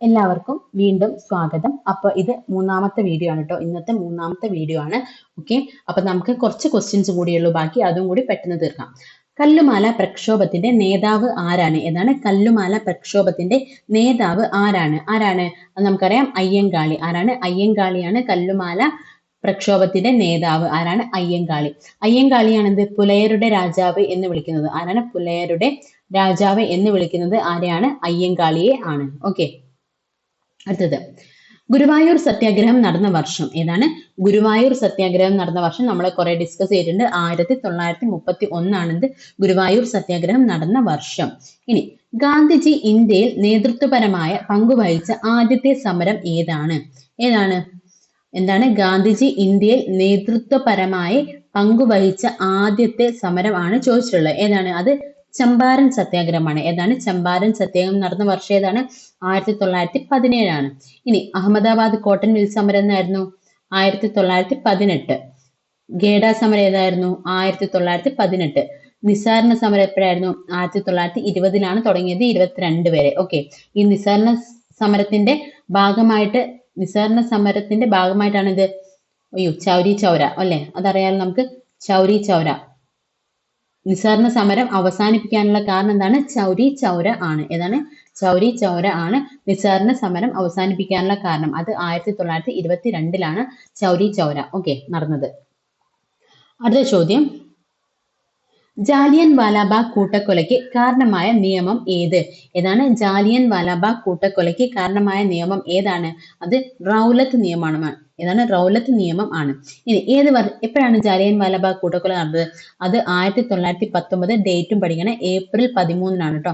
എല്ലാവർക്കും വീണ്ടും സ്വാഗതം. അപ്പൊ ഇത് മൂന്നാമത്തെ വീഡിയോ ആണ് കേട്ടോ. ഇന്നത്തെ മൂന്നാമത്തെ വീഡിയോ ആണ്. ഓക്കെ, അപ്പൊ നമുക്ക് കുറച്ച് ക്വസ്റ്റ്യൻസ് കൂടിയുള്ളൂ, ബാക്കി അതും കൂടി പെട്ടെന്ന് തീർക്കാം. കല്ലുമാല പ്രക്ഷോഭത്തിന്റെ നേതാവ് ആരാണ്? എന്നാണ് കല്ലുമാല പ്രക്ഷോഭത്തിന്റെ നേതാവ് ആരാണ്? അത് നമുക്കറിയാം, അയ്യങ്കാളി. ആരാണ്? അയ്യങ്കാളിയാണ് കല്ലുമാല പ്രക്ഷോഭത്തിന്റെ നേതാവ്. ആരാണ്? അയ്യങ്കാളി. അയ്യങ്കാളിയാണെന്ത്? പുലയരുടെ രാജാവ് എന്ന് വിളിക്കുന്നത്. ആരാണ്? പുലയരുടെ രാജാവ് എന്ന് വിളിക്കുന്നത് ആരെയാണ്? അയ്യങ്കാളിയെ ആണ്. ഓക്കെ, അടുത്തത് ഗുരുവായൂർ സത്യാഗ്രഹം നടന്ന വർഷം ഏതാണ്? ഗുരുവായൂർ സത്യാഗ്രഹം നടന്ന വർഷം നമ്മൾ കുറെ ഡിസ്കസ് ചെയ്തിട്ടുണ്ട്. 1931 ഗുരുവായൂർ സത്യാഗ്രഹം നടന്ന വർഷം. ഇനി ഗാന്ധിജി ഇന്ത്യയിൽ നേതൃത്വപരമായ പങ്കുവഹിച്ച ആദ്യത്തെ സമരം ഏതാണ്? എന്താണ്? ഗാന്ധിജി ഇന്ത്യയിൽ നേതൃത്വപരമായി പങ്കുവഹിച്ച ആദ്യത്തെ സമരം ആണ് ചോദിച്ചിട്ടുള്ളത്. ഏതാണ്? അത് ചമ്പാരൻ സത്യാഗ്രഹമാണ്. ഏതാണ്? ചമ്പാരൻ സത്യാഗ്രഹം നടന്ന വർഷം ഏതാണ്? 1917. ഇനി അഹമ്മദാബാദ് കോട്ടൺ മിൽ സമരം എന്നായിരുന്നു? 1918. ഗേഡ സമരം ഏതായിരുന്നു? 1918. നിസ്സാരണ സമരം എപ്പോഴായിരുന്നു? 1920 തുടങ്ങിയത്, 22 വരെ. ഓക്കെ, ഈ നിസ്സാരണ സമരത്തിന്റെ ഭാഗമായിട്ടാണ് ഇത്. ചൗരി ചൗര അല്ലെ? അതറിയാലോ നമുക്ക്. ചൗരി ചൗര, നിസ്സാരണ സമരം അവസാനിപ്പിക്കാനുള്ള കാരണം എന്താണ്? ചൗരി ചൗര ആണ്. ഏതാണ്? ചൗരി ചൗര ആണ് നിസ്സാരണ സമരം അവസാനിപ്പിക്കാനുള്ള കാരണം. അത് 1922 ചൗരി ചൗര നടന്നത്. അടുത്ത ചോദ്യം, ജാലിയൻ വാലാബാഗ് കൂട്ടക്കൊലയ്ക്ക് കാരണമായ നിയമം ഏത്? ഏതാണ്? ജാലിയൻ വാലാബാഗ് കൂട്ടക്കൊലയ്ക്ക് കാരണമായ നിയമം ഏതാണ്? അത് റൗലത്ത് നിയമമാണ്. ഏതാണ്? റൗലത്ത് നിയമം ആണ്. ഇനി എപ്പോഴാണ് ജാലിയൻ വാലാബാഗ് കൂട്ടക്കൊല നടന്നത്? അത് 1919. ഡേറ്റും പഠിക്കണം. ഏപ്രിൽ 13 കേട്ടോ.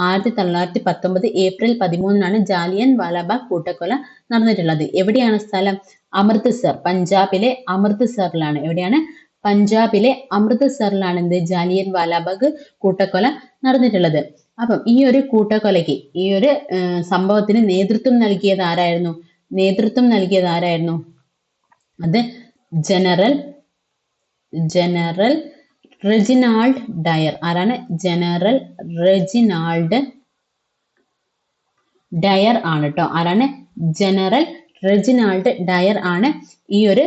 1919 ഏപ്രിൽ 13 ജാലിയൻ വാലാബാഗ് കൂട്ടക്കൊല നടന്നിട്ടുള്ളത്. എവിടെയാണ് സ്ഥലം? അമൃത്സർ, പഞ്ചാബിലെ അമൃത്സറിലാണ്. എവിടെയാണ്? പഞ്ചാബിലെ അമൃത്സറിലാണ് എന്ത്? ജാലിയൻ വാലാബാഗ് കൂട്ടക്കൊല നടന്നിട്ടുള്ളത്. അപ്പം ഈ ഒരു കൂട്ടക്കൊലയ്ക്ക്, ഈ ഒരു സംഭവത്തിന് നേതൃത്വം നൽകിയത് ആരായിരുന്നു? അത് ജനറൽ റെജിനാൾഡ് ഡയർ. ആരാണ്? ജനറൽ റെജിനാൾഡ് ഡയർ ആണ് കേട്ടോ. ആരാണ്? ജനറൽ റെജിനാൾഡ് ഡയർ ആണ് ഈ ഒരു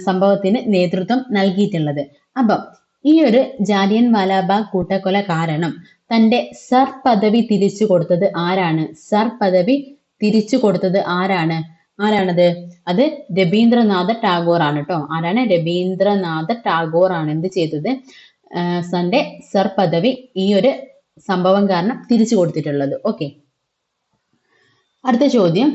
സംഭവത്തിന് നേതൃത്വം നൽകിയിട്ടുള്ളത്. അപ്പം ഈ ഒരു ജാലിയൻ വാലാബാഗ് കൂട്ടക്കൊല കാരണം തന്റെ സർ പദവി തിരിച്ചു കൊടുത്തത് ആരാണ്? സർ പദവി തിരിച്ചു കൊടുത്തത് ആരാണത്? അത് രബീന്ദ്രനാഥ ടാഗോർ ആണ് കേട്ടോ. ആരാണ്? രബീന്ദ്രനാഥ ടാഗോർ ആണ് എന്ത് ചെയ്തത്? തന്റെ സർ പദവി ഈ ഒരു സംഭവം കാരണം തിരിച്ചു കൊടുത്തിട്ടുള്ളത്. ഓക്കെ, അടുത്ത ചോദ്യം,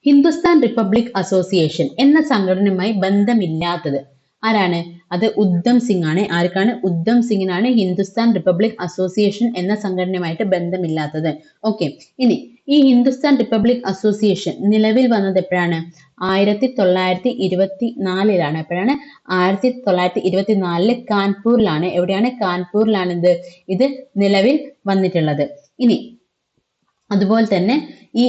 ഹിന്ദുസ്ഥാൻ റിപ്പബ്ലിക് അസോസിയേഷൻ എന്ന സംഘടനയുമായി ബന്ധമില്ലാത്തത് ആരാണ്? അത് ഉദ്ധം സിംഗ് ആണ്. ആർക്കാണ്? ഉദ്ധം സിംഗിനാണ് ഹിന്ദുസ്ഥാൻ റിപ്പബ്ലിക് അസോസിയേഷൻ എന്ന സംഘടനയുമായിട്ട് ബന്ധമില്ലാത്തത്. ഓക്കെ, ഇനി ഈ ഹിന്ദുസ്ഥാൻ റിപ്പബ്ലിക് അസോസിയേഷൻ നിലവിൽ വന്നത് എപ്പോഴാണ്? 1924. എപ്പോഴാണ്? 1924 കാൺപൂരിലാണ്. എവിടെയാണ്? കാൺപൂരിലാണ് ഇത് നിലവിൽ വന്നിട്ടുള്ളത്. ഇനി അതുപോലെ തന്നെ ഈ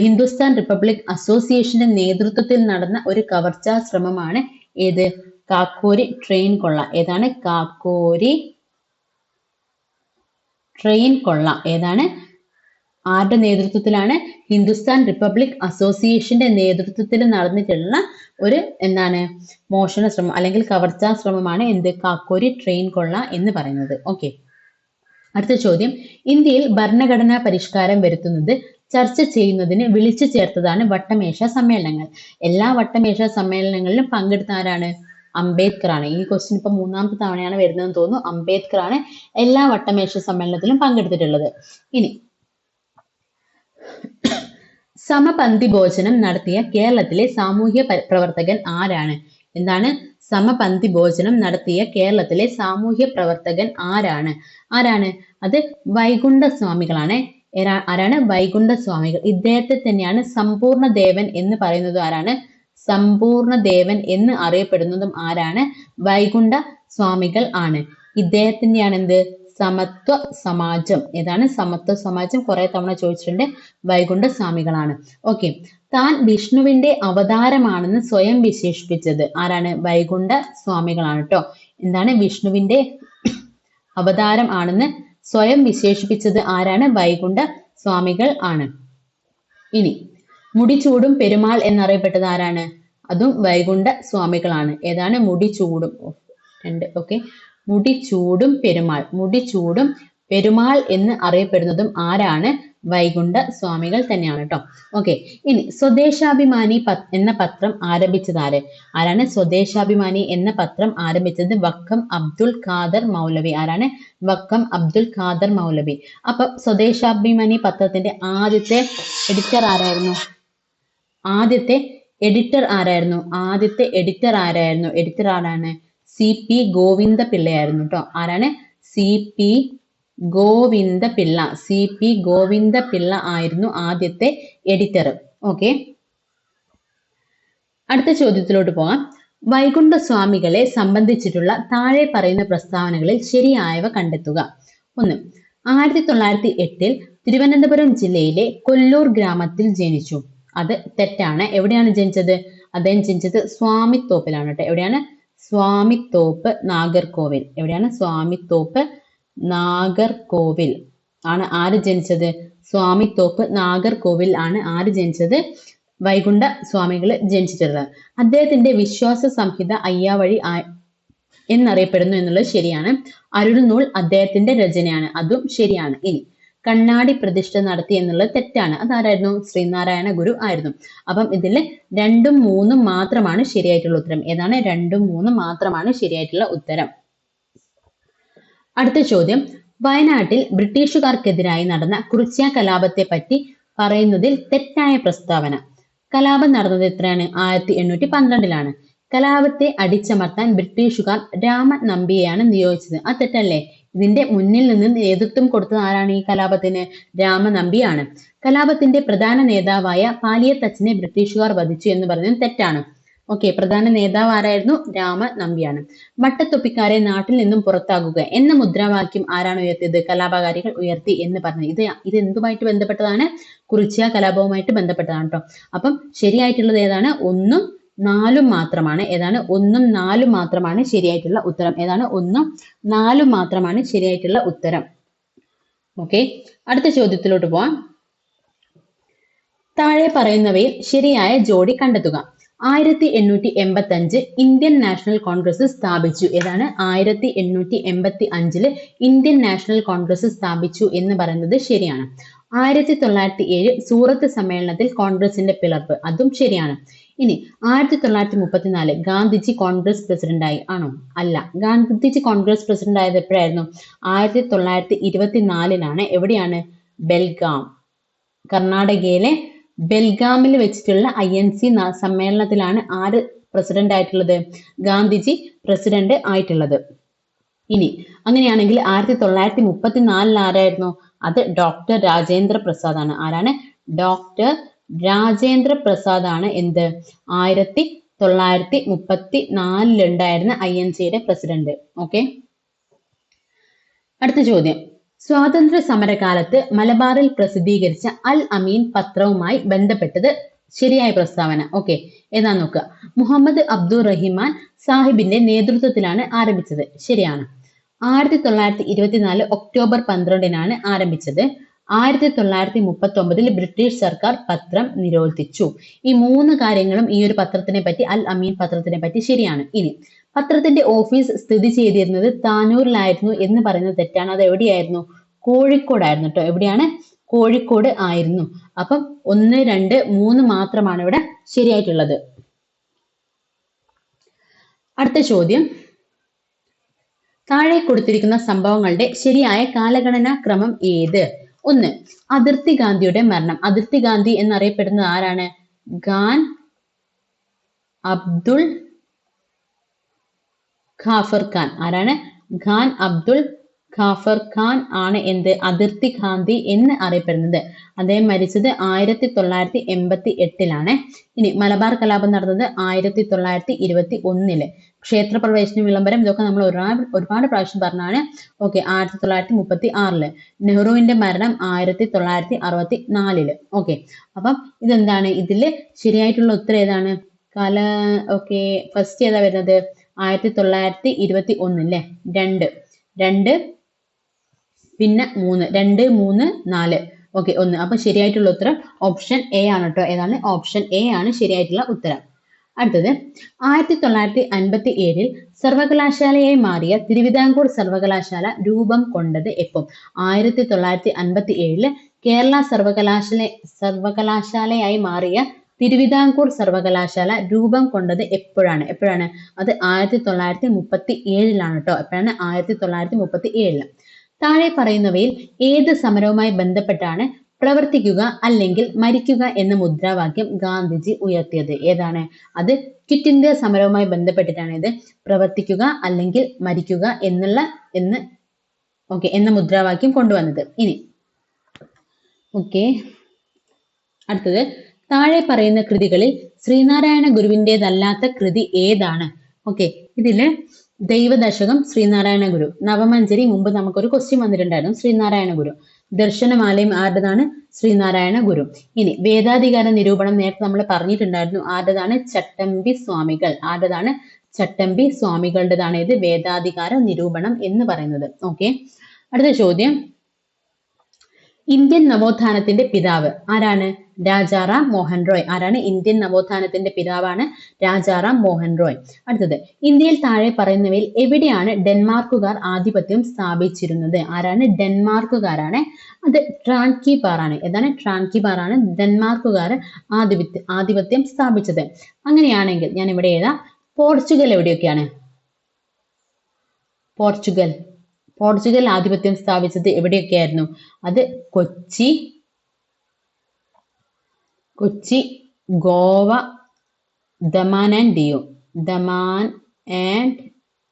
ഹിന്ദുസ്ഥാൻ റിപ്പബ്ലിക് അസോസിയേഷന്റെ നേതൃത്വത്തിൽ നടന്ന ഒരു കവർച്ചാ ശ്രമമാണ് ഏത്? കാക്കോരി ട്രെയിൻ കൊള്ള. ഏതാണ്? കാക്കോരി ട്രെയിൻ കൊള്ള. ഏതാണ്? ആരുടെ നേതൃത്വത്തിലാണ്? ഹിന്ദുസ്ഥാൻ റിപ്പബ്ലിക് അസോസിയേഷന്റെ നേതൃത്വത്തിൽ നടന്നിട്ടുള്ള ഒരു മോഷണ ശ്രമം അല്ലെങ്കിൽ കവർച്ചാ ശ്രമമാണ് എന്ത്? കാക്കോരി ട്രെയിൻ കൊള്ള എന്ന് പറയുന്നത്. ഓക്കെ, അടുത്ത ചോദ്യം, ഇന്ത്യയിൽ ഭരണഘടനാ പരിഷ്കാരം വരുത്തുന്നത് ചർച്ച ചെയ്യുന്നതിന് വിളിച്ചു ചേർത്തതാണ് വട്ടമേശ സമ്മേളനങ്ങൾ. എല്ലാ വട്ടമേശ സമ്മേളനങ്ങളിലും പങ്കെടുത്ത ആരാണ്? അംബേദ്കർ ആണ്. ഈ ക്വസ്റ്റ്യൻ ഇപ്പൊ മൂന്നാമത്തെ തവണയാണ് വരുന്നതെന്ന് തോന്നുന്നു. അംബേദ്കർ ആണ് എല്ലാ വട്ടമേശ സമ്മേളനത്തിലും പങ്കെടുത്തിട്ടുള്ളത്. ഇനി സമപന്തി ഭോജനം നടത്തിയ കേരളത്തിലെ സാമൂഹ്യ പ്രവർത്തകൻ ആരാണ്? എന്താണ്? സമപന്തി ഭോജനം നടത്തിയ കേരളത്തിലെ സാമൂഹ്യ പ്രവർത്തകൻ ആരാണ്? അത് വൈകുണ്ഠ സ്വാമികളാണ്. ആരാണ്? വൈകുണ്ഠ സ്വാമികൾ. ഇദ്ദേഹത്തെ തന്നെയാണ് സമ്പൂർണ്ണ ദേവൻ എന്ന് പറയുന്നത്. ആരാണ്? സമ്പൂർണ്ണ ദേവൻ എന്ന് അറിയപ്പെടുന്നതും ആരാണ്? വൈകുണ്ഠ സ്വാമികൾ ആണ്. ഇദ്ദേഹത്തിന്റെയാണ് എന്ത്? സമത്വ സമാജം. ഏതാണ്? സമത്വ സമാജം കുറെ തവണ ചോദിച്ചിട്ടുണ്ട്. വൈകുണ്ഠ സ്വാമികളാണ്. ഓക്കെ, താൻ വിഷ്ണുവിന്റെ അവതാരമാണെന്ന് സ്വയം വിശേഷിപ്പിച്ചത് ആരാണ്? വൈകുണ്ഠ സ്വാമികളാണ് കേട്ടോ. എന്താണ്? വിഷ്ണുവിന്റെ അവതാരം ആണെന്ന് സ്വയം വിശേഷിപ്പിച്ചത് ആരാണ്? വൈകുണ്ഠ സ്വാമികൾ ആണ്. ഇനി മുടിചൂടും പെരുമാൾ എന്നറിയപ്പെട്ടത് ആരാണ്? അതും വൈകുണ്ഠ സ്വാമികളാണ്. ഏതാണ്? മുടിചൂടും. രണ്ട്. ഓക്കെ. മുടിചൂടും പെരുമാൾ എന്ന് അറിയപ്പെടുന്നതും ആരാണ്? വൈകുണ്ഠ സ്വാമികൾ തന്നെയാണ് കേട്ടോ. ഓക്കെ. ഇനി സ്വദേശാഭിമാനി എന്ന പത്രം ആരംഭിച്ചത് ആര്? ആരാണ്? സ്വദേശാഭിമാനി എന്ന പത്രം ആരംഭിച്ചത് വക്കം അബ്ദുൽ ഖാദർ മൗലവി. ആരാണ്? വക്കം അബ്ദുൽ ഖാദർ മൗലവി. അപ്പൊ സ്വദേശാഭിമാനി പത്രത്തിന്റെ ആദ്യത്തെ എഡിറ്റർ ആരായിരുന്നു? ആദ്യത്തെ എഡിറ്റർ ആരാണ്? CP ഗോവിന്ദപിള്ളയായിരുന്നു കേട്ടോ. ആരാണ്? CP ഗോവിന്ദപിള്ള ആയിരുന്നു ആദ്യത്തെ എഡിറ്റർ. ഓക്കെ. അടുത്ത ചോദ്യത്തിലോട്ട് പോകാം. വൈകുണ്ഠ സ്വാമികളെ സംബന്ധിച്ചിട്ടുള്ള താഴെ പറയുന്ന പ്രസ്താവനകളിൽ ശരിയായവ കണ്ടെത്തുക. 1. 1908 തിരുവനന്തപുരം ജില്ലയിലെ കൊല്ലൂർ ഗ്രാമത്തിൽ ജനിച്ചു. അത് തെറ്റാണ്. എവിടെയാണ് ജനിച്ചത്? അദ്ദേഹം ജനിച്ചത് സ്വാമിത്തോപ്പിലാണ് കേട്ടോ. എവിടെയാണ്? സ്വാമിത്തോപ്പ്, നാഗർകോവിൽ. എവിടെയാണ്? സ്വാമിത്തോപ്പ്, നാഗർകോവിൽ ആണ് ആര് ജനിച്ചത്? സ്വാമിത്തോപ്പ്, നാഗർകോവിൽ ആണ് ആര് ജനിച്ചത്? വൈകുണ്ഠ സ്വാമികൾ ജനിച്ചിട്ടുള്ളത്. അദ്ദേഹത്തിന്റെ വിശ്വാസ സംഹിത അയ്യാവഴി എന്നറിയപ്പെടുന്നു എന്നുള്ളത് ശരിയാണ്. അരുൾനൂൽ അദ്ദേഹത്തിന്റെ രചനയാണ്. അതും ശരിയാണ്. ഇനി കണ്ണാടി പ്രതിഷ്ഠ നടത്തി എന്നുള്ളത് തെറ്റാണ്. അതാരായിരുന്നു? ശ്രീനാരായണ ഗുരു ആയിരുന്നു. അപ്പം ഇതിൽ 2ഉം 3ഉം മാത്രമാണ് ശരിയായിട്ടുള്ള ഉത്തരം. ഏതാണ്? 2ഉം 3ഉം മാത്രമാണ് ശരിയായിട്ടുള്ള ഉത്തരം. അടുത്ത ചോദ്യം. വയനാട്ടിൽ ബ്രിട്ടീഷുകാർക്കെതിരായി നടന്ന കുറിച്യ കലാപത്തെ പറ്റി പറയുന്നതിൽ തെറ്റായ പ്രസ്താവന. കലാപം നടന്നത് എത്രയാണ്? 1812 കലാപത്തെ അടിച്ചമർത്താൻ ബ്രിട്ടീഷുകാർ രാമനമ്പിയെയാണ് നിയോഗിച്ചത്. അത് തെറ്റല്ലേ? ഇതിന്റെ മുന്നിൽ നിന്ന് നേതൃത്വം കൊടുത്തത് ആരാണ് ഈ കലാപത്തിന്? രാമനമ്പിയാണ്. കലാപത്തിന്റെ പ്രധാന നേതാവായ പാലിയത്തച്ഛനെ ബ്രിട്ടീഷുകാർ വധിച്ചു എന്ന് പറയുന്നത് തെറ്റാണ്. ഓക്കെ. പ്രധാന നേതാവ് ആരായിരുന്നു? രാമനമ്പിയാണ്. വട്ടത്തൊപ്പിക്കാരെ നാട്ടിൽ നിന്നും പുറത്താക്കുക എന്ന മുദ്രാവാക്യം ആരാണ് ഉയർത്തിയത്? കലാപകാരികൾ ഉയർത്തി എന്ന് പറഞ്ഞത്. ഇത് എന്തുമായിട്ട് ബന്ധപ്പെട്ടതാണ്? കുറിച്യ കലാപവുമായിട്ട് ബന്ധപ്പെട്ടതാണ് കേട്ടോ. അപ്പം ശരിയായിട്ടുള്ളത് ഏതാണ്? 1ഉം 4ഉം മാത്രമാണ്. ഏതാണ്? 1ഉം 4ഉം മാത്രമാണ് ശരിയായിട്ടുള്ള ഉത്തരം. ഏതാണ്? 1ഉം 4ഉം മാത്രമാണ് ശരിയായിട്ടുള്ള ഉത്തരം. ഓക്കെ. അടുത്ത ചോദ്യത്തിലോട്ട് പോവാം. താഴെ പറയുന്നവയിൽ ശരിയായ ജോഡി കണ്ടെത്തുക. 1885 ഇന്ത്യൻ നാഷണൽ കോൺഗ്രസ് സ്ഥാപിച്ചു. ഏതാണ്? 1885 ഇന്ത്യൻ നാഷണൽ കോൺഗ്രസ് സ്ഥാപിച്ചു എന്ന് പറയുന്നത് ശരിയാണ്. 1907 സൂറത്ത് സമ്മേളനത്തിൽ കോൺഗ്രസിന്റെ പിളർപ്പ്. അതും ശരിയാണ്. ഇനി 1934 ഗാന്ധിജി കോൺഗ്രസ് പ്രസിഡന്റായി. ആണോ? അല്ല. ഗാന്ധിജി കോൺഗ്രസ് പ്രസിഡന്റ് ആയത് എപ്പോഴായിരുന്നു? 1924 എവിടെയാണ്? ബെൽഗാം, കർണാടകയിലെ ബെൽഗാമിൽ വെച്ചിട്ടുള്ള INC സമ്മേളനത്തിലാണ് ആര് പ്രസിഡന്റ് ആയിട്ടുള്ളത്? ഗാന്ധിജി പ്രസിഡന്റ് ആയിട്ടുള്ളത്. ഇനി അങ്ങനെയാണെങ്കിൽ 1934 ആരായിരുന്നു? അത് ഡോക്ടർ രാജേന്ദ്ര പ്രസാദ് ആണ്. ആരാണ്? ഡോക്ടർ രാജേന്ദ്ര പ്രസാദ് ആണ് എന്ത്? 1934 ഉണ്ടായിരുന്ന INCയുടെ പ്രസിഡന്റ്. ഓക്കെ. അടുത്ത ചോദ്യം. സ്വാതന്ത്ര്യ സമരകാലത്ത് മലബാറിൽ പ്രസിദ്ധീകരിച്ച അൽ അമീൻ പത്രവുമായി ബന്ധപ്പെട്ടത് ശരിയായ പ്രസ്താവന. ഓക്കെ. ഏതാ നോക്കുക. മുഹമ്മദ് അബ്ദുൾ റഹിമാൻ സാഹിബിന്റെ നേതൃത്വത്തിലാണ് ആരംഭിച്ചത്. ശരിയാണ്. 1924 ഒക്ടോബർ 12 ആരംഭിച്ചത്. 1939 ബ്രിട്ടീഷ് സർക്കാർ പത്രം നിരോധിച്ചു. ഈ 3 കാര്യങ്ങളും ഈ ഒരു പത്രത്തിനെ പറ്റി, അൽ അമീൻ പത്രത്തിനെ പറ്റി ശരിയാണ്. ഇനി പത്രത്തിന്റെ ഓഫീസ് സ്ഥിതി ചെയ്തിരുന്നത് താനൂരിലായിരുന്നു എന്ന് പറയുന്നത് തെറ്റാണ്. അത് എവിടെയായിരുന്നു? കോഴിക്കോടായിരുന്നു കേട്ടോ. എവിടെയാണ്? കോഴിക്കോട് ആയിരുന്നു. അപ്പം 1, 2, 3 മാത്രമാണ് ഇവിടെ ശരിയായിട്ടുള്ളത്. അടുത്ത ചോദ്യം. താഴെ കൊടുത്തിരിക്കുന്ന സംഭവങ്ങളുടെ ശരിയായ കാലഗണനാ ക്രമം ഏത്? 1. അതിർത്തി ഗാന്ധിയുടെ മരണം. അതിർത്തി ഗാന്ധി എന്നറിയപ്പെടുന്നത് ആരാണ്? ഖാൻ അബ്ദുൾ ഖാഫർ ഖാൻ. ആരാണ്? ഖാൻ അബ്ദുൾ ഖാഫർ ഖാൻ ആണ് എന്ത്? അതിർത്തി ഗാന്ധി എന്ന് അറിയപ്പെടുന്നത്. അദ്ദേഹം മരിച്ചത് 1988 ഇനി മലബാർ കലാപം നടന്നത് 1921 ക്ഷേത്രപ്രവേശന വിളംബരം. ഇതൊക്കെ നമ്മൾ ഒരുപാട് പ്രാവശ്യം പറഞ്ഞാണ്. ഓക്കെ. 1936 നെഹ്റുവിന്റെ മരണം 1964. ഓക്കെ. അപ്പം ഇതെന്താണ്? ഇതില് ശരിയായിട്ടുള്ള ഉത്തരം ഏതാണ്? ഓക്കെ. ഫസ്റ്റ് ഏതാ വരുന്നത്? 1921 അല്ലേ? 2 പിന്നെ 3 2, 3, 4. ഓക്കെ, ഒന്ന്. അപ്പൊ ശരിയായിട്ടുള്ള ഉത്തരം ഓപ്ഷൻ എ ആണ് കേട്ടോ. ഏതാണ്? ഓപ്ഷൻ എ ആണ് ശരിയായിട്ടുള്ള ഉത്തരം. അടുത്തത് 1957 സർവകലാശാലയായി മാറിയ തിരുവിതാംകൂർ സർവകലാശാല രൂപം കൊണ്ടത് എപ്പം? 1957 കേരള സർവകലാശാലയായി മാറിയ തിരുവിതാംകൂർ സർവകലാശാല രൂപം കൊണ്ടത് എപ്പോഴാണ്? അത് 1937 കേട്ടോ. എപ്പോഴാണ്? 1937. താഴെ പറയുന്നവയിൽ ഏത് സമരവുമായി ബന്ധപ്പെട്ടാണ് പ്രവർത്തിക്കുക അല്ലെങ്കിൽ മരിക്കുക എന്ന മുദ്രാവാക്യം ഗാന്ധിജി ഉയർത്തിയത്? ഏതാണ്? അത് ക്വിറ്റ് ഇന്ത്യ സമരവുമായി ബന്ധപ്പെട്ടിട്ടാണ് ഇത്. പ്രവർത്തിക്കുക അല്ലെങ്കിൽ മരിക്കുക എന്ന മുദ്രാവാക്യം കൊണ്ടുവന്നത്. ഇനി അടുത്തത് താഴെ പറയുന്ന കൃതികളിൽ ശ്രീനാരായണ ഗുരുവിൻ്റെതല്ലാത്ത കൃതി ഏതാണ്? ഇതില് ദൈവദശകം ശ്രീനാരായണ ഗുരു, നവമഞ്ജരി മുമ്പ് നമുക്കൊരു ക്വസ്റ്റ്യൻ വന്നിട്ടുണ്ടായിരുന്നു, ശ്രീനാരായണ ഗുരു. ദർശനമാലയും ആരുടേതാണ്? ശ്രീനാരായണ ഗുരു. ഇനി വേദാധികാര നിരൂപണം നേരത്തെ നമ്മൾ പറഞ്ഞിട്ടുണ്ടായിരുന്നു, ആരുടേതാണ്? ചട്ടമ്പി സ്വാമികൾ. ആരുടേതാണ്? ചട്ടമ്പി സ്വാമികളുടേതാണ് ഇത് വേദാധികാര നിരൂപണം എന്ന് പറയുന്നത്. അടുത്ത ചോദ്യം, ഇന്ത്യൻ നവോത്ഥാനത്തിന്റെ പിതാവ് ആരാണ്? രാജാറാം മോഹൻ റോയ്. ആരാണ്? ഇന്ത്യൻ നവോത്ഥാനത്തിന്റെ പിതാവാണ് രാജാറാം മോഹൻ റോയ്. അടുത്തത്, ഇന്ത്യയിൽ താഴെ പറയുന്നവയിൽ എവിടെയാണ് ഡെൻമാർക്കുകാർ ആധിപത്യം സ്ഥാപിച്ചിരുന്നത്? ആരാണ്? ഡെൻമാർക്കുകാരാണ്. അത് ട്രാൻകിബാർ ആണ്. ഏതാണ്? ട്രാൻകിബാർ ആണ് ഡെൻമാർക്കുകാർ ആധിപത്യം സ്ഥാപിച്ചത്. അങ്ങനെയാണെങ്കിൽ ഞാൻ ഇവിടെ എഴുതാം, പോർച്ചുഗൽ എവിടെയൊക്കെയാണ്? പോർച്ചുഗൽ ആധിപത്യം സ്ഥാപിച്ചത് എവിടെയൊക്കെയായിരുന്നു? അത് കൊച്ചി, ഗോവ, ദമാൻ ആൻഡ്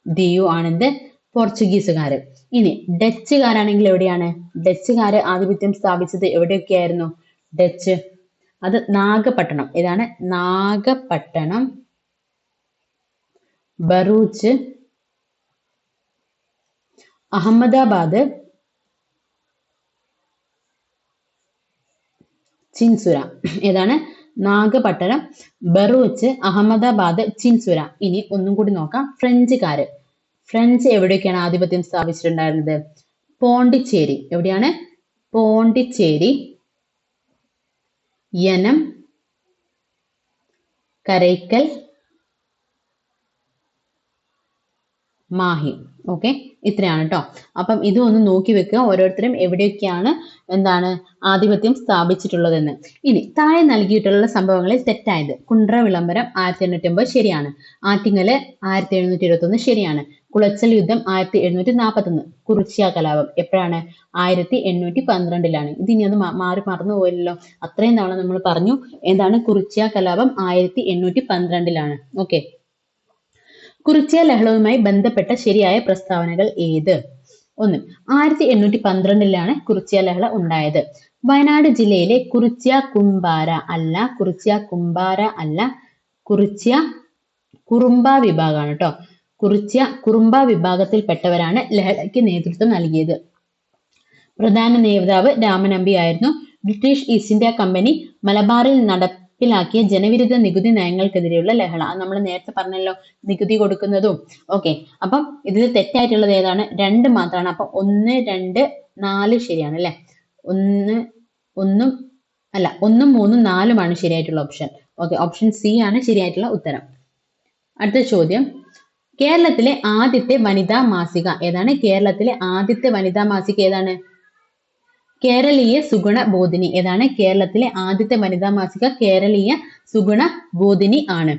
ദിയു ആണെന്ത്? പോർച്ചുഗീസുകാര്. ഇനി ഡച്ചുകാരാണെങ്കിൽ എവിടെയാണ്? ഡച്ചുകാര് ആധിപത്യം സ്ഥാപിച്ചത് എവിടെയൊക്കെയായിരുന്നു? ഡച്ച്, അത് നാഗപട്ടണം. ഏതാണ്? നാഗപട്ടണം, ബറൂച്ച്, അഹമ്മദാബാദ്, ചിൻസുര. ഏതാണ്? നാഗപട്ടണം, ബറൂച്ച്, അഹമ്മദാബാദ്, ചിൻസുര. ഇനി ഒന്നും കൂടി നോക്കാം. ഫ്രഞ്ച് എവിടെയൊക്കെയാണ് ആധിപത്യം സ്ഥാപിച്ചിട്ടുണ്ടായിരുന്നത്? പോണ്ടിച്ചേരി. എവിടെയാണ്? പോണ്ടിച്ചേരി, യനം, കരൈക്കൽ, മാഹി. ഇത്രയാണ് കേട്ടോ. അപ്പം ഇതൊന്ന് നോക്കി വെക്കുക, ഓരോരുത്തരും എവിടെയൊക്കെയാണ് ആധിപത്യം സ്ഥാപിച്ചിട്ടുള്ളതെന്ന്. ഇനി താഴെ നൽകിയിട്ടുള്ള സംഭവങ്ങളിൽ തെറ്റായത്. കുണ്ട്ര വിളംബരം 1850 ശരിയാണ്. ആറ്റിങ്ങല് 1721 ശരിയാണ്. കുളച്ചൽ യുദ്ധം 1741. കുറിച്യ കലാപം എപ്പോഴാണ്? 1812. ഇതിനി അത് മറന്നു പോയല്ലോ. അത്രയും തവണ നമ്മൾ പറഞ്ഞു. എന്താണ് കുറിച്യ കലാപം? 1812. കുറിച്യ ലഹളവുമായി ബന്ധപ്പെട്ട ശരിയായ പ്രസ്താവനകൾ ഏത്? 1. 1812 കുറിച്യ ലഹള ഉണ്ടായത്. വയനാട് ജില്ലയിലെ കുറിച്യ കുംഭാര അല്ല, കുറിച്യ കുറുമ്പ വിഭാഗമാണ് കേട്ടോ. കുറിച്യ കുറുമ്പ വിഭാഗത്തിൽപ്പെട്ടവരാണ് ലഹളയ്ക്ക് നേതൃത്വം നൽകിയത്. പ്രധാന നേതാവ് രാമനമ്പി ആയിരുന്നു. ബ്രിട്ടീഷ് ഈസ്റ്റ് ഇന്ത്യ കമ്പനി മലബാറിൽ നടപ്പിലാക്കിയ ജനവിരുദ്ധ നികുതി നയങ്ങൾക്കെതിരെയുള്ള ലഹള. അത് നമ്മൾ നേരത്തെ പറഞ്ഞല്ലോ, നികുതി കൊടുക്കുന്നതും. അപ്പം ഇതിൽ തെറ്റായിട്ടുള്ളത് ഏതാണ്? 2 മാത്രമാണ്. അപ്പൊ 1, 2, 4 ശരിയാണ് അല്ലെ? 1, 3, 4 ശരിയായിട്ടുള്ള ഓപ്ഷൻ. ഓപ്ഷൻ സി ആണ് ശരിയായിട്ടുള്ള ഉത്തരം. അടുത്ത ചോദ്യം, കേരളത്തിലെ ആദ്യത്തെ വനിതാ മാസിക ഏതാണ്? കേരളത്തിലെ ആദ്യത്തെ വനിതാ മാസിക ഏതാണ്? കേരളീയ സുഗുണ ബോധിനി. ഏതാണ്? കേരളത്തിലെ ആദ്യത്തെ വനിതാ മാസിക കേരളീയ സുഗുണ ബോധിനി ആണ്.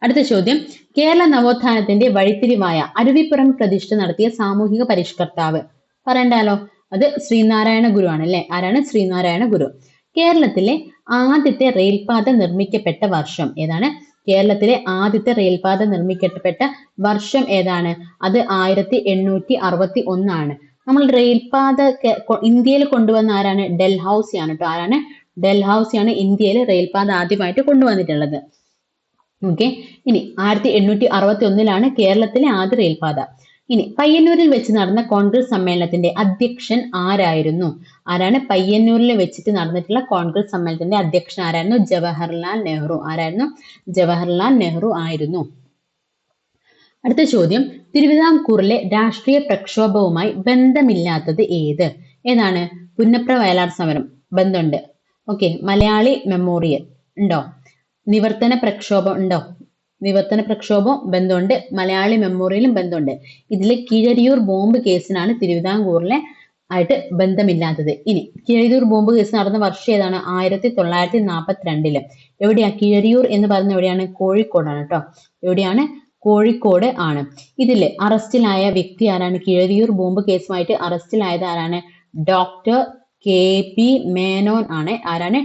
അടുത്ത ചോദ്യം, കേരള നവോത്ഥാനത്തിന്റെ വഴിത്തിരിവായ അരുവിപ്പുറം പ്രതിഷ്ഠ നടത്തിയ സാമൂഹിക പരിഷ്കർത്താവ് പറയണ്ടാലോ. അത് ശ്രീനാരായണ ഗുരു ആണ് അല്ലെ? ആരാണ്? ശ്രീനാരായണ ഗുരു. കേരളത്തിലെ ആദ്യത്തെ റെയിൽപാത നിർമ്മിക്കപ്പെട്ട വർഷം ഏതാണ്? കേരളത്തിലെ ആദ്യത്തെ റെയിൽപാത നിർമ്മിക്കപ്പെട്ട വർഷം ഏതാണ്? അത് 1861 ആണ്. നമ്മൾ റെയിൽപാത ഇന്ത്യയിൽ കൊണ്ടുവന്ന ആരാണ്? ഡൽഹൌസി ആണ് കേട്ടോ. ആരാണ്? ഡൽഹൌസി ആണ് ഇന്ത്യയിൽ റെയിൽപാത ആദ്യമായിട്ട് കൊണ്ടുവന്നിട്ടുള്ളത്. ഇനി 1861 കേരളത്തിലെ ആദ്യ റെയിൽപാത. ഇനി പയ്യന്നൂരിൽ വെച്ച് നടന്ന കോൺഗ്രസ് സമ്മേളനത്തിന്റെ അധ്യക്ഷൻ ആരായിരുന്നു? ആരാണ്? പയ്യന്നൂരിൽ വെച്ചിട്ട് നടന്നിട്ടുള്ള കോൺഗ്രസ് സമ്മേളനത്തിന്റെ അധ്യക്ഷൻ ആരായിരുന്നു? ജവഹർലാൽ നെഹ്റു. ആരായിരുന്നു? ജവഹർലാൽ നെഹ്റു ആയിരുന്നു. അടുത്ത ചോദ്യം, തിരുവിതാംകൂറിലെ രാഷ്ട്രീയ പ്രക്ഷോഭവുമായി ബന്ധമില്ലാത്തത് ഏത്? ഏതാണ്? പുന്നപ്ര വയലാർ സമരം ബന്ധമുണ്ട്. ഓക്കെ, മലയാളി മെമ്മോറിയൽ ഉണ്ടോ? നിവർത്തന പ്രക്ഷോഭം ഉണ്ടോ? നിവർത്തന പ്രക്ഷോഭം ബന്ധമുണ്ട്. മലയാളി മെമ്മോറിയലും ബന്ധമുണ്ട്. ഇതിൽ കീഴരിയൂർ ബോംബ് കേസിനാണ് തിരുവിതാംകൂറിലെ ആയിട്ട് ബന്ധമില്ലാത്തത്. ഇനി കീഴരിയൂർ ബോംബ് കേസ് നടന്ന വർഷം ഏതാണ്? 1942. എവിടെയാ കീഴരിയൂർ എന്ന് പറയുന്നത്? എവിടെയാണ്? കോഴിക്കോടാണ് കേട്ടോ. എവിടെയാണ്? കോഴിക്കോട് ആണ്. ഇതില് അറസ്റ്റിലായ വ്യക്തി ആരാണ്? കീഴരിയൂർ ബോംബ് കേസുമായിട്ട് അറസ്റ്റിലായത് ആരാണ്? Doctor KB. മേനോൻ ആണ്. ആരാണ്?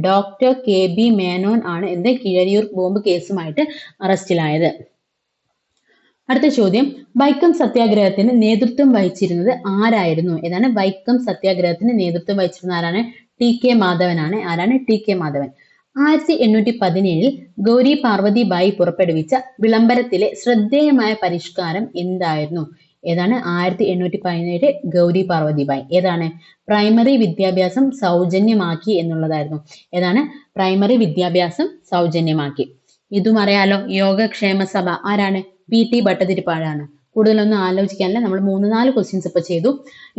Doctor KB. മേനോൻ ആണ് എന്ത് കീഴരിയൂർ ബോംബ് കേസുമായിട്ട് അറസ്റ്റിലായത്. അടുത്ത ചോദ്യം, വൈക്കം സത്യാഗ്രഹത്തിന് നേതൃത്വം വഹിച്ചിരുന്നത് ആരായിരുന്നു? ഏതാണ്? വൈക്കം സത്യാഗ്രഹത്തിന് നേതൃത്വം വഹിച്ചിരുന്നത് ആരാണ്? ടി.കെ. മാധവനാണ്. ആരാണ്? ടി.കെ. മാധവൻ. 1817 ഗൗരി പാർവതി ബായി പുറപ്പെടുവിച്ച വിളംബരത്തിലെ ശ്രദ്ധേയമായ പരിഷ്കാരം എന്തായിരുന്നു? ഏതാണ്? 1817 ഗൗരി പാർവതി ബായി. ഏതാണ്? പ്രൈമറി വിദ്യാഭ്യാസം സൗജന്യമാക്കി എന്നുള്ളതായിരുന്നു. ഏതാണ്? പ്രൈമറി വിദ്യാഭ്യാസം സൗജന്യമാക്കി. ഇതും അറിയാലോ, യോഗക്ഷേമ സഭ ആരാണ്? പി.ടി. ഭട്ടതിരിപ്പാടാണ്. കൂടുതലൊന്നും ആലോചിക്കാനില്ല, നമ്മൾ 3-4 ക്വസ്റ്റ്യൻസ് ഇപ്പൊ ചെയ്തു.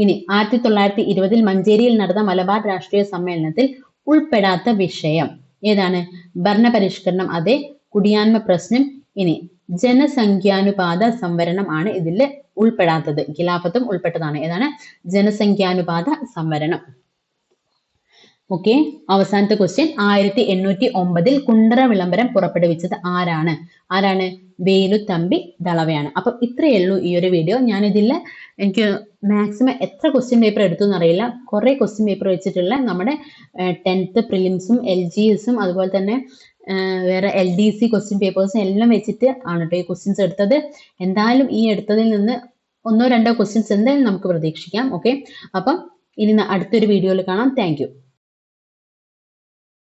ഇനി 1920 മഞ്ചേരിയിൽ നടന്ന മലബാർ രാഷ്ട്രീയ സമ്മേളനത്തിൽ ഉൾപ്പെടാത്ത വിഷയം ഏതാണ്? ഭരണപരിഷ്കരണം അതെ, കുടിയാന്മ പ്രശ്നം, ഇനി ജനസംഖ്യാനുപാത സംവരണം ആണ് ഇതിൽ ഉൾപ്പെടാത്തത്. ഖിലാഫത്തും ഉൾപ്പെട്ടതാണ്. ഏതാണ്? ജനസംഖ്യാനുപാത സംവരണം. ഓക്കെ, അവസാനത്തെ ക്വസ്റ്റ്യൻ, 1809 കുണ്ടറ വിളംബരം പുറപ്പെടുവിച്ചത് ആരാണ്? ആരാണ്? വേലുത്തമ്പി ദളവയാണ്. അപ്പം ഇത്രയേ ഉള്ളൂ ഈ ഒരു വീഡിയോ. ഞാനിതിൽ എനിക്ക് മാക്സിമം എത്ര ക്വസ്റ്റ്യൻ പേപ്പർ എടുത്തു എന്നറിയില്ല, കുറെ ക്വസ്റ്റ്യൻ പേപ്പർ വെച്ചിട്ടുള്ള നമ്മുടെ 10th പ്രിലിംസും LGSും അതുപോലെ തന്നെ വേറെ LDC ക്വസ്റ്റ്യൻ പേപ്പേഴ്സും എല്ലാം വെച്ചിട്ട് ആണ് കേട്ടോ ഈ ക്വസ്റ്റ്യൻസ് എടുത്തത്. എന്തായാലും ഈ എടുത്തതിൽ നിന്ന് 1-2 ക്വസ്റ്റ്യൻസ് എന്തായാലും നമുക്ക് പ്രതീക്ഷിക്കാം. ഓക്കെ, അപ്പം ഇനി അടുത്തൊരു വീഡിയോയിൽ കാണാം. Thank you.